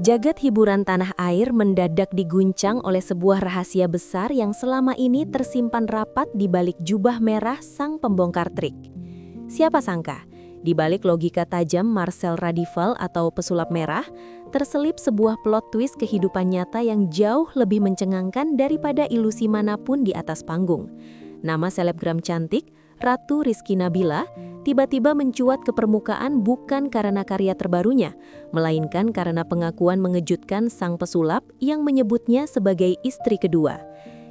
Jagat hiburan tanah air mendadak diguncang oleh sebuah rahasia besar yang selama ini tersimpan rapat di balik jubah merah sang pembongkar trik. Siapa sangka, di balik logika tajam Marcel Radival atau pesulap merah, terselip sebuah plot twist kehidupan nyata yang jauh lebih mencengangkan daripada ilusi manapun di atas panggung. Nama selebgram cantik, Ratu Rizky Nabila, tiba-tiba mencuat ke permukaan bukan karena karya terbarunya, melainkan karena pengakuan mengejutkan sang pesulap yang menyebutnya sebagai istri kedua.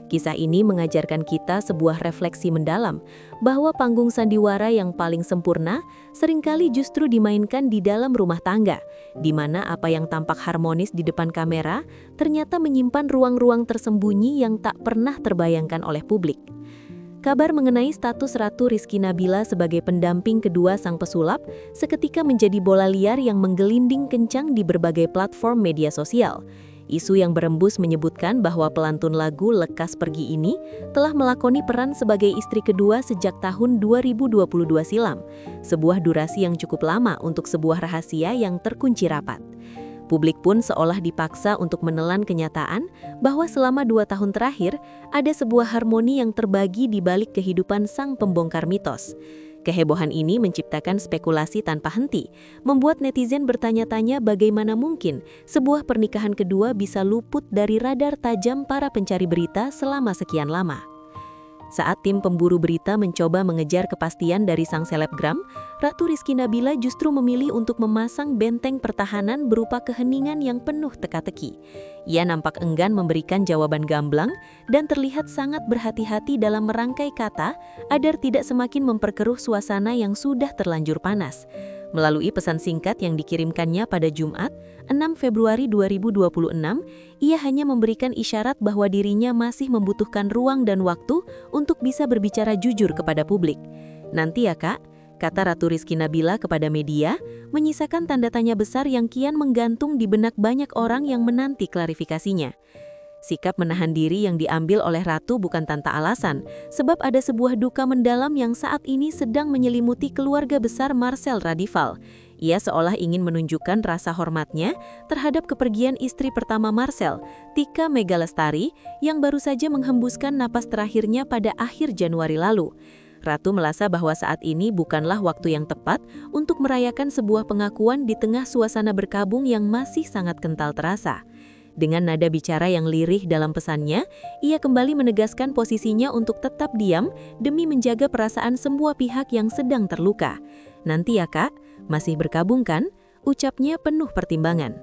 Kisah ini mengajarkan kita sebuah refleksi mendalam, bahwa panggung sandiwara yang paling sempurna seringkali justru dimainkan di dalam rumah tangga, di mana apa yang tampak harmonis di depan kamera ternyata menyimpan ruang-ruang tersembunyi yang tak pernah terbayangkan oleh publik. Kabar mengenai status Ratu Rizky Nabila sebagai pendamping kedua sang pesulap seketika menjadi bola liar yang menggelinding kencang di berbagai platform media sosial. Isu yang berembus menyebutkan bahwa pelantun lagu Lekas Pergi ini telah melakoni peran sebagai istri kedua sejak tahun 2022 silam, sebuah durasi yang cukup lama untuk sebuah rahasia yang terkunci rapat. Publik pun seolah dipaksa untuk menelan kenyataan bahwa selama 2 tahun terakhir ada sebuah harmoni yang terbagi di balik kehidupan sang pembongkar mitos. Kehebohan ini menciptakan spekulasi tanpa henti, membuat netizen bertanya-tanya bagaimana mungkin sebuah pernikahan kedua bisa luput dari radar tajam para pencari berita selama sekian lama. Saat tim pemburu berita mencoba mengejar kepastian dari sang selebgram, Ratu Rizky Nabila justru memilih untuk memasang benteng pertahanan berupa keheningan yang penuh teka-teki. Ia nampak enggan memberikan jawaban gamblang dan terlihat sangat berhati-hati dalam merangkai kata agar tidak semakin memperkeruh suasana yang sudah terlanjur panas. Melalui pesan singkat yang dikirimkannya pada Jumat, 6 Februari 2026, ia hanya memberikan isyarat bahwa dirinya masih membutuhkan ruang dan waktu untuk bisa berbicara jujur kepada publik. "Nanti ya kak," kata Ratu Rizky Nabila kepada media, menyisakan tanda tanya besar yang kian menggantung di benak banyak orang yang menanti klarifikasinya. Sikap menahan diri yang diambil oleh Ratu bukan tanpa alasan, sebab ada sebuah duka mendalam yang saat ini sedang menyelimuti keluarga besar Marcel Radival. Ia seolah ingin menunjukkan rasa hormatnya terhadap kepergian istri pertama Marcel, Tika Megalestari, yang baru saja menghembuskan napas terakhirnya pada akhir Januari lalu. Ratu merasa bahwa saat ini bukanlah waktu yang tepat untuk merayakan sebuah pengakuan di tengah suasana berkabung yang masih sangat kental terasa. Dengan nada bicara yang lirih dalam pesannya, ia kembali menegaskan posisinya untuk tetap diam demi menjaga perasaan semua pihak yang sedang terluka. "Nanti ya kak, masih berkabung kan?" ucapnya penuh pertimbangan.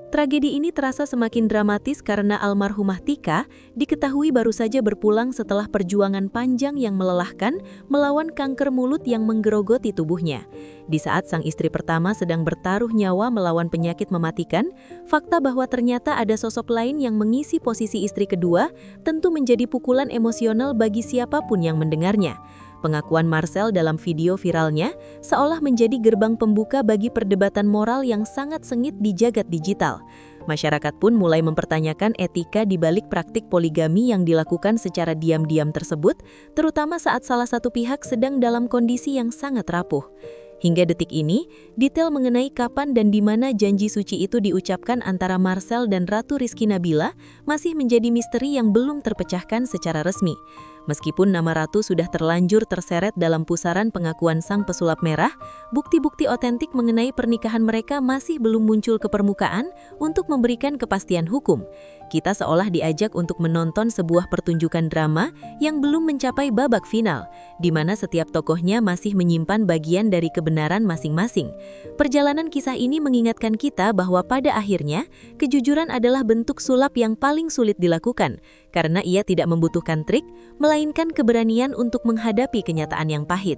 Tragedi ini terasa semakin dramatis karena almarhumah Tika diketahui baru saja berpulang setelah perjuangan panjang yang melelahkan melawan kanker mulut yang menggerogoti tubuhnya. Di saat sang istri pertama sedang bertaruh nyawa melawan penyakit mematikan, fakta bahwa ternyata ada sosok lain yang mengisi posisi istri kedua tentu menjadi pukulan emosional bagi siapapun yang mendengarnya. Pengakuan Marcel dalam video viralnya seolah menjadi gerbang pembuka bagi perdebatan moral yang sangat sengit di jagat digital. Masyarakat pun mulai mempertanyakan etika di balik praktik poligami yang dilakukan secara diam-diam tersebut, terutama saat salah satu pihak sedang dalam kondisi yang sangat rapuh. Hingga detik ini, detail mengenai kapan dan di mana janji suci itu diucapkan antara Marcel dan Ratu Rizky Nabila masih menjadi misteri yang belum terpecahkan secara resmi. Meskipun nama Ratu sudah terlanjur terseret dalam pusaran pengakuan sang pesulap merah, bukti-bukti otentik mengenai pernikahan mereka masih belum muncul ke permukaan untuk memberikan kepastian hukum. Kita seolah diajak untuk menonton sebuah pertunjukan drama yang belum mencapai babak final, di mana setiap tokohnya masih menyimpan bagian dari kebenaran masing-masing. Perjalanan kisah ini mengingatkan kita bahwa pada akhirnya, kejujuran adalah bentuk sulap yang paling sulit dilakukan, karena ia tidak membutuhkan trik, melainkan keberanian untuk menghadapi kenyataan yang pahit.